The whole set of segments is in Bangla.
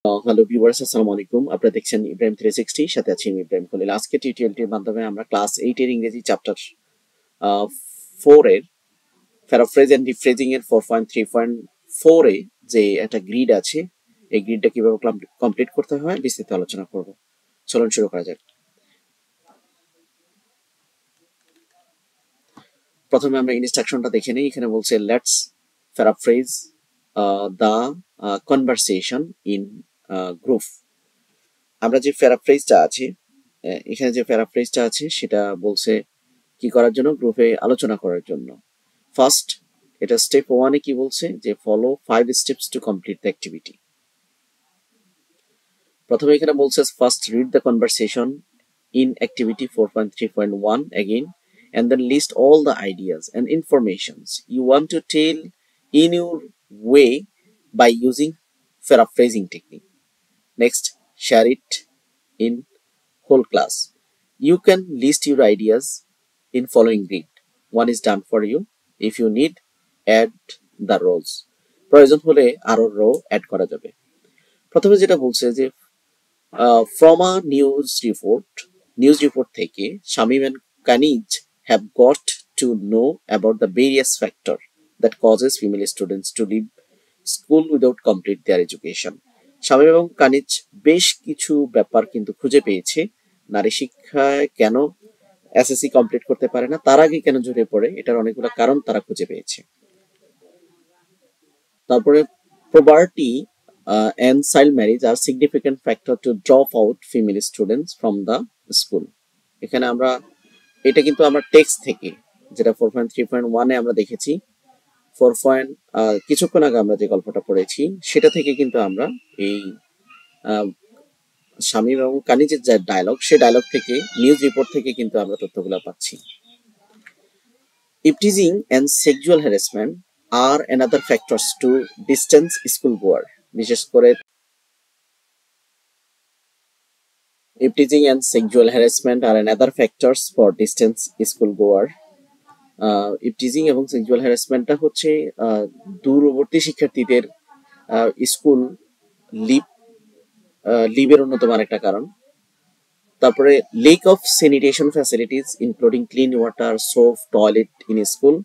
হ্যালো ভিউয়ার্স, আসসালামু আলাইকুম। আপনারা দেখছেন ইব্রাহিম 360, সাথে আছি আমি ইব্রাহিম খলিল। আজকে টিউটোরিয়ালটির মাধ্যমে আমরা ক্লাস 8 এর ইংরেজি চ্যাপ্টার 4 এর প্যারাফ্রেজ এন্ড রিফ্রেজিং এর 4.3.4 এ যে একটা গ্রিড আছে, এই গ্রিডটা কিভাবে কমপ্লিট করতে হয় বিস্তারিত আলোচনা করব। চলুন শুরু করা যাক। প্রথমে আমরা ইনস্ট্রাকশনটা দেখে নিই। এখানে বলছে let's paraphrase the conversation in group. আমরা যে প্যারাফ্রেজটা আছে, এখানে যে প্যারাফ্রেজটা আছে সেটা বলছে কি করার জন্য, গ্রুপে আলোচনা করার জন্য। ফার্স্ট, এটা স্টেপ 1 এ কি বলছে যে follow 5 steps to complete the activity. প্রথমে এখানে বলছে first read the conversation in activity 4.3.1 again and then list all the ideas and informations you want to tell in your way by using paraphrasing technique. Next, share it in whole class. You can list your ideas in following grid. One is done for you. If you need, add the rows. প্রয়োজন হলে আরো রো অ্যাড করা যাবে। প্রথমে যেটা বলছে যে from a নিউজ রিপোর্ট থেকে Shamim and Kaniz have got to know about the various factors that causes female students to leave school without complete their education. Shamim এবং কানিজ বেশ কিছু ব্যাপার কিন্তু খুঁজে পেয়েছে নারী শিক্ষায় কেন এসএসসি কমপ্লিট করতে পারে না, তার আগে কেন ঝরে পড়ে, এটার অনেকগুলো কারণ তারা খুঁজে পেয়েছে। তারপরে poverty and child marriage are significant factor to drop out female students from the school. এখানে আমরা এটা কিন্তু আমরা টেক্সট থেকে, যেটা 4.3.1 এ আমরা দেখেছি, কিছুক্ষণ আগে আমরা যে গল্পটা পড়েছি সেটা থেকে কিন্তু আমরা এই শামীম এবং কানিজের যে ডায়লগ, সেই ডায়লগ থেকে, নিউজ রিপোর্ট থেকে কিন্তু আমরা তথ্যগুলো পাচ্ছি। Teasing and sexual harassment are another factors to distance school goer. বিশেষ করে teasing and sexual harassment are another factors for distance school goer. Teasing এবং সেক্সুয়াল হ্যারাসমেন্টটা হচ্ছে দূরবর্তী শিক্ষার্থীদের স্কুল লিভের অন্যতম আরেকটা কারণ। তারপরে lake of sanitation facilities including clean water, soap, toilet in school.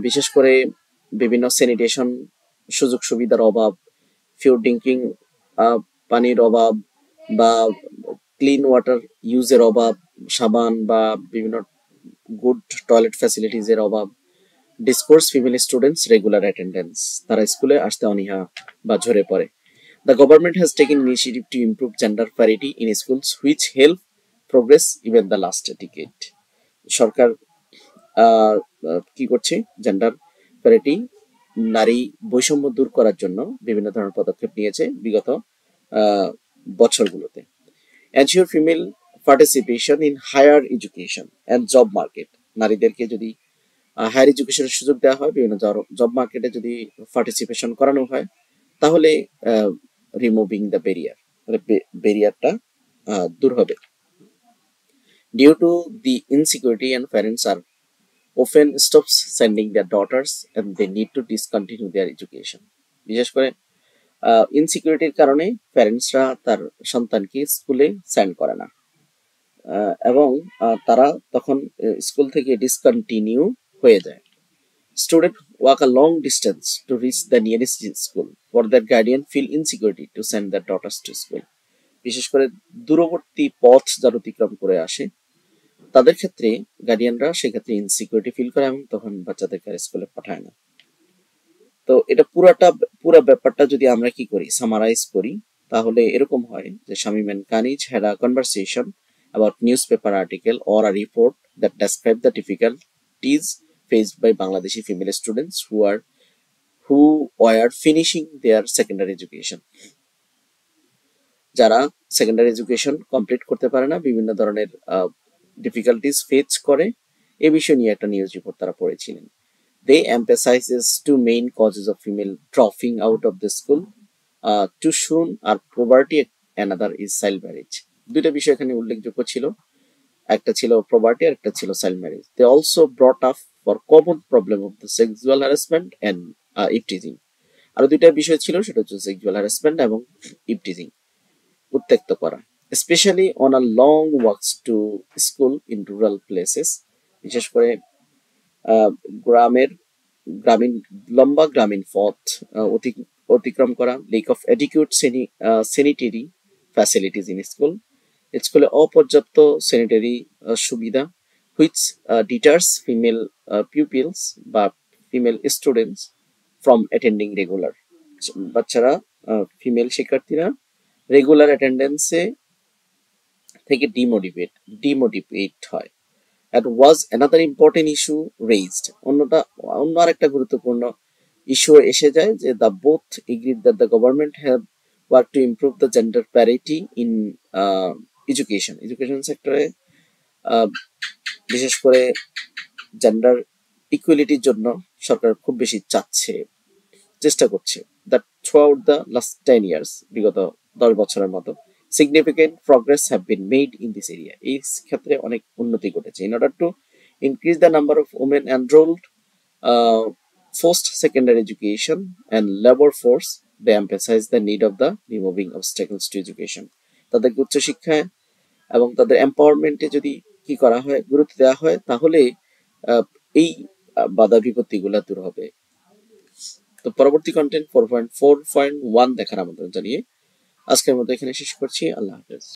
বিশেষ করে বিভিন্ন স্যানিটেশন সুযোগ সুবিধার অভাব, পিওর ড্রিঙ্কিং পানির অভাব, বা ক্লিন ওয়াটার ইউজের অভাব, সাবান বা বিভিন্ন গুড টয়লেট ফ্যাসিলিটিস এর অভাব। Discourse female students regular attendance, তারা স্কুলে আসতে অনীহা বা ঝরে পড়ে। The government has taken initiative to improve gender parity in schools, which help progress even the last decade. সরকার কি করছে, জেন্ডার প্যারিটি, নারী বৈষম্য দূর করার জন্য বিভিন্ন ধরনের পদক্ষেপ নিয়েছে বিগত বছরগুলোতে। Ensure female participation in higher education and job market. নারীদেরকে যদি হায়ার এডুকেশনের সুযোগ দেওয়া হয়, বিভিন্ন জব মার্কেটে যদি পার্টিসিপেশন করানো হয়, তাহলে রিমুভিং দ্য ব্যারিয়ার, মানে ব্যারিয়ারটা দূর হবে। Due to the insecurity and parents are often stops sending their daughters and they need to discontinue their education. বিশেষ করে ইনসিকিউরিটির কারণে প্যারেন্টসরা তার সন্তানকে স্কুলে সেন্ড করে না, এবং তারা তখন স্কুল থেকে ডিসকন্টিনিউ হয়ে যায়। Students walk a long distance to reach the nearest school, for their guardian feel insecurity to send their daughters to school. বিশেষ করে দূরবর্তী পথ যারা অতিক্রম করে আসে, তাদের ক্ষেত্রে গার্ডিয়ানরা সেক্ষেত্রে ইনসিকিউরিটি ফিল করে এবং তখন বাচ্চাদেরকে স্কুলে পাঠায় না। তো এটা পুরো ব্যাপারটা যদি আমরা কি করি, সামারাইজ করি, তাহলে এরকম হয় যে Shamim and Kaniz had a conversation about newspaper article or a report that described the difficulties faced by Bangladeshi female students who were finishing their secondary education. যারা সেকেন্ডারি এডুকেশন কমপ্লিট করতে পারে না, বিভিন্ন ধরনের ডিফিকাল্টিস ফেস করে, এই বিষয় নিয়ে একটা নিউজ রিপোর্ট তারা পড়েছিলেন। They emphasizes two main causes of female dropping out of the school. Two shown are poverty, another is child marriage. দুইটা বিষয় এখানে উল্লেখযোগ্য ছিল, একটা ছিল poverty আর একটা ছিল child marriage. They also brought up for common problem of the sexual harassment and teasing. আরো দুইটা বিষয় ছিল, সেটা হচ্ছে সেক্সুয়াল হ্যারাসমেন্ট এবং ইভটিজিং, উত্ত্যক্ত করা, specially on a long walks to school in rural places. বিশেষ করে আহ, গ্রামের গ্রামীণ লম্বা গ্রামীণ পথ অতিক্রম করা, lack of adequate sanitary facilities in school, স্কুলে অপর্যাপ্ত স্যানিটারি সুবিধা, হুইচ ডিটার্স ফিমেল পিউপিলস বা female students from attending regular. বাচ্চারা, ফিমেল শিক্ষার্থীরা রেগুলার অ্যাটেন্ডেন্সে থেকে ডিমোটিভেট হয়। That was another important issue raised. অন্য আরেকটা গুরুত্বপূর্ণ ইস্যু এসে যায় যে the both agreed that the government have worked to improve the gender parity in education সেক্টরে, বিশেষ করে জেন্ডার ইকুয়ালিটির জন্য সরকার খুব বেশি চেষ্টা করছে। That through out the last 10 years, বিগত 10 বছরের মতো significant progress have been made in this area. এই ক্ষেত্রে অনেক উন্নতি ঘটেছে। In order to increase the number of women enrolled uh, post secondary education and labor force, they emphasize the need of the removing obstacles to education. তাদেরকে উচ্চশিক্ষায় এবং তাদের এম্পাওয়ারমেন্টে যদি কি করা হয়, গুরুত্ব দেওয়া হয়, তাহলে আহ, এই বাধা বিপত্তিগুলা দূর হবে। তো পরবর্তী কন্টেন্ট 4.4.1 দেখার আমন্ত্রণ জানিয়ে আজকের মতো এখানে শেষ করছি। আল্লাহ হাফেজ।